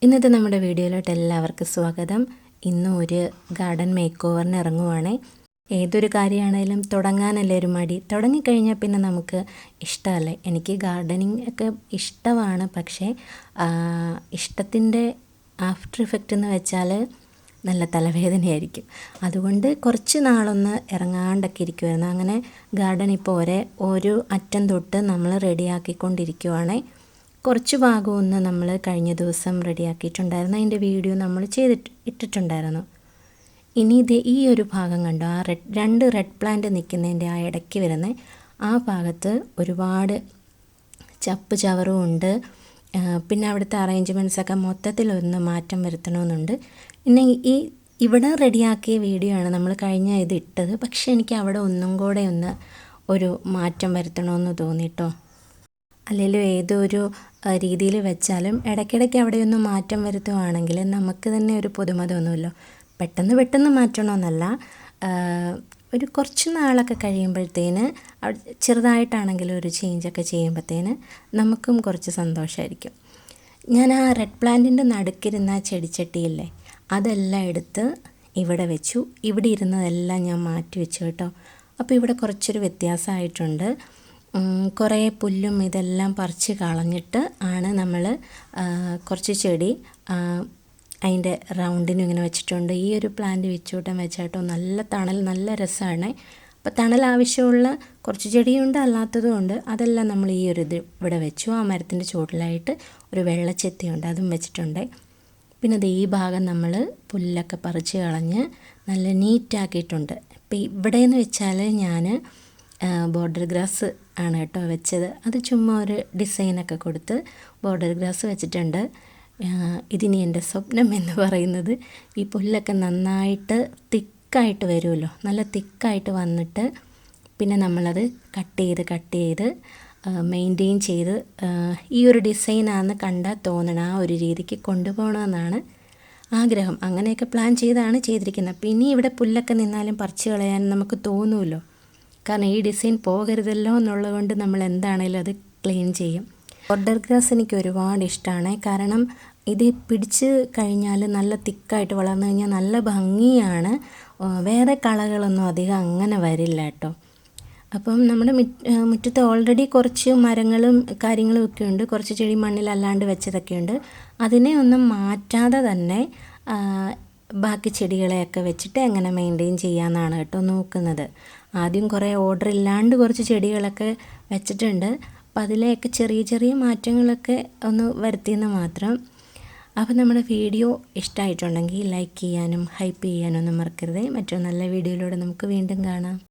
ഇന്നത്തെ നമ്മുടെ വീഡിയോയിലോട്ട് എല്ലാവർക്കും സ്വാഗതം. ഇന്ന് ഒരു ഗാർഡൻ മേക്ക് ഓവറിന് ഇറങ്ങുവാണേ. ഏതൊരു കാര്യമാണേലും തുടങ്ങാനല്ലേ ഒരു മടി. തുടങ്ങിക്കഴിഞ്ഞാൽ പിന്നെ നമുക്ക് ഇഷ്ടമല്ലേ. എനിക്ക് ഗാർഡനിങ് ഒക്കെ ഇഷ്ടമാണ്, പക്ഷേ ഇഷ്ടത്തിൻ്റെ ആഫ്റ്റർ ഇഫക്റ്റ് എന്ന് വെച്ചാൽ നല്ല തലവേദനയായിരിക്കും. അതുകൊണ്ട് കുറച്ച് നാളൊന്ന് ഇറങ്ങാണ്ടൊക്കെ ഇരിക്കുമായിരുന്നു. അങ്ങനെ ഗാർഡൻ ഇപ്പോൾ ഒരു അറ്റം തൊട്ട് നമ്മൾ റെഡിയാക്കിക്കൊണ്ടിരിക്കുവാണേ. കുറച്ച് ഭാഗമൊന്ന് നമ്മൾ കഴിഞ്ഞ ദിവസം റെഡിയാക്കിയിട്ടുണ്ടായിരുന്നു. അതിൻ്റെ വീഡിയോ നമ്മൾ ഇട്ടിട്ടുണ്ടായിരുന്നു. ഇനി ഇത് ഈ ഒരു ഭാഗം കണ്ടോ, ആ രണ്ട് റെഡ് പ്ലാന്റ് നിൽക്കുന്നതിൻ്റെ ആ ഇടയ്ക്ക് വരുന്ന ആ ഭാഗത്ത് ഒരുപാട് ചപ്പ് ചവറും ഉണ്ട്. പിന്നെ അവിടുത്തെ അറേഞ്ച്മെൻറ്റ്സൊക്കെ മൊത്തത്തിലൊന്ന് മാറ്റം വരുത്തണമെന്നുണ്ട്. പിന്നെ ഇവിടെ റെഡിയാക്കിയ വീഡിയോ ആണ് നമ്മൾ കഴിഞ്ഞ ഇത് ഇട്ടത്. പക്ഷേ എനിക്ക് അവിടെ ഒന്നും കൂടെ ഒരു മാറ്റം വരുത്തണമെന്ന് തോന്നിട്ടോ. അല്ലെങ്കിൽ ഏതൊരു രീതിയിൽ വെച്ചാലും ഇടയ്ക്കിടയ്ക്ക് അവിടെയൊന്നും മാറ്റം വരുത്തുകയാണെങ്കിൽ നമുക്ക് തന്നെ ഒരു പുതുമ തോന്നുമല്ലോ. പെട്ടെന്ന് മാറ്റണമെന്നല്ല, ഒരു കുറച്ച് നാളൊക്കെ കഴിയുമ്പോഴത്തേന് ചെറുതായിട്ടാണെങ്കിലും ഒരു ചേഞ്ചൊക്കെ ചെയ്യുമ്പോഴത്തേന് നമുക്കും കുറച്ച് സന്തോഷമായിരിക്കും. ഞാൻ ആ റെഡ് പ്ലാന്റിൻ്റെ നടുക്കിരുന്ന ചെടിച്ചട്ടിയില്ലേ, അതെല്ലാം എടുത്ത് ഇവിടെ വെച്ചു. ഇവിടെ ഇരുന്നതെല്ലാം ഞാൻ മാറ്റി വെച്ചു കേട്ടോ. അപ്പോൾ ഇവിടെ കുറച്ചൊരു വ്യത്യാസമായിട്ടുണ്ട്. കുറേ പുല്ലും ഇതെല്ലാം പറിച്ച് കളഞ്ഞിട്ട് ആണ് നമ്മൾ കുറച്ച് ചെടി അതിൻ്റെ റൗണ്ടിനും ഇങ്ങനെ വെച്ചിട്ടുണ്ട്. ഈ ഒരു പ്ലാന്റ് വെച്ചോട്ടം വെച്ചാട്ടോ നല്ല തണൽ, നല്ല രസമാണ്. അപ്പോൾ തണൽ ആവശ്യമുള്ള കുറച്ച് ചെടിയുണ്ട്, അല്ലാത്തതും ഉണ്ട്. അതെല്ലാം നമ്മൾ ഈ ഒരു ഇത് ഇവിടെ വെച്ചു. ആ മരത്തിൻ്റെ ചുവട്ടിലായിട്ട് ഒരു വെള്ളച്ചെത്തിയുണ്ട്, അതും വെച്ചിട്ടുണ്ട്. പിന്നെ അത് ഈ ഭാഗം നമ്മൾ പുല്ലൊക്കെ പറിച്ച് കളഞ്ഞ് നല്ല നീറ്റാക്കിയിട്ടുണ്ട്. ഇപ്പോൾ ഇവിടെയെന്ന് വെച്ചാൽ ഞാൻ ബോർഡർ ഗ്രാസ് ആണ് കേട്ടോ വെച്ചത്. അത് ചുമ്മാ ഒരു ഡിസൈനൊക്കെ കൊടുത്ത് ബോർഡർ ഗ്രാസ് വെച്ചിട്ടുണ്ട്. ഇതിനി എൻ്റെ സ്വപ്നം എന്ന് പറയുന്നത് ഈ പുല്ലൊക്കെ നന്നായിട്ട് തിക്കായിട്ട് വരുമല്ലോ, നല്ല തിക്കായിട്ട് വന്നിട്ട് പിന്നെ നമ്മളത് കട്ട് ചെയ്ത് മെയിൻറ്റെയിൻ ചെയ്ത് ഈ ഒരു ഡിസൈനാണെന്ന് കണ്ടാൽ തോന്നണം ആ ഒരു രീതിക്ക് കൊണ്ടുപോകണമെന്നാണ് ആഗ്രഹം. അങ്ങനെയൊക്കെ പ്ലാൻ ചെയ്താണ് ചെയ്തിരിക്കുന്നത്. പിന്നെ ഇവിടെ പുല്ലൊക്കെ നിന്നാലും പറിച്ച് കളയാൻ നമുക്ക് തോന്നുമല്ലോ, കാരണം ഈ ഡിസൈൻ പോകരുതല്ലോ എന്നുള്ളത് കൊണ്ട് നമ്മൾ എന്താണേലും അത് ക്ലീൻ ചെയ്യും. ബോർഡർ ഗ്രാസ് എനിക്ക് ഒരുപാട് ഇഷ്ടമാണ്. കാരണം ഇത് പിടിച്ച് കഴിഞ്ഞാൽ നല്ല തിക്കായിട്ട് വളർന്നു കഴിഞ്ഞാൽ നല്ല ഭംഗിയാണ്. വേറെ കളകളൊന്നും അധികം അങ്ങനെ വരില്ല കേട്ടോ. അപ്പം നമ്മുടെ മുറ്റത്ത് ഓൾറെഡി കുറച്ച് മരങ്ങളും കാര്യങ്ങളും ഒക്കെ ഉണ്ട്. കുറച്ച് ചെടി മണ്ണിലല്ലാണ്ട് വെച്ചതൊക്കെ ഉണ്ട്. അതിനെ ഒന്നും മാറ്റാതെ തന്നെ ബാക്കി ചെടികളെയൊക്കെ വെച്ചിട്ട് എങ്ങനെ മെയിൻറ്റെയിൻ ചെയ്യാമെന്നാണ് കേട്ടോ നോക്കുന്നത്. ആദ്യം കുറേ ഓർഡർ ഇല്ലാണ്ട് കുറച്ച് ചെടികളൊക്കെ വെച്ചിട്ടുണ്ട്. അപ്പം അതിലെയൊക്കെ ചെറിയ മാറ്റങ്ങളൊക്കെ ഒന്ന് വരുത്തിയെന്ന് മാത്രം. അപ്പോൾ നമ്മുടെ വീഡിയോ ഇഷ്ടമായിട്ടുണ്ടെങ്കിൽ ലൈക്ക് ചെയ്യാനും ഹൈപ്പ് ചെയ്യാനും ഒന്നും മറക്കരുത്. മറ്റൊരു നല്ല വീഡിയോയിലൂടെ നമുക്ക് വീണ്ടും കാണാം.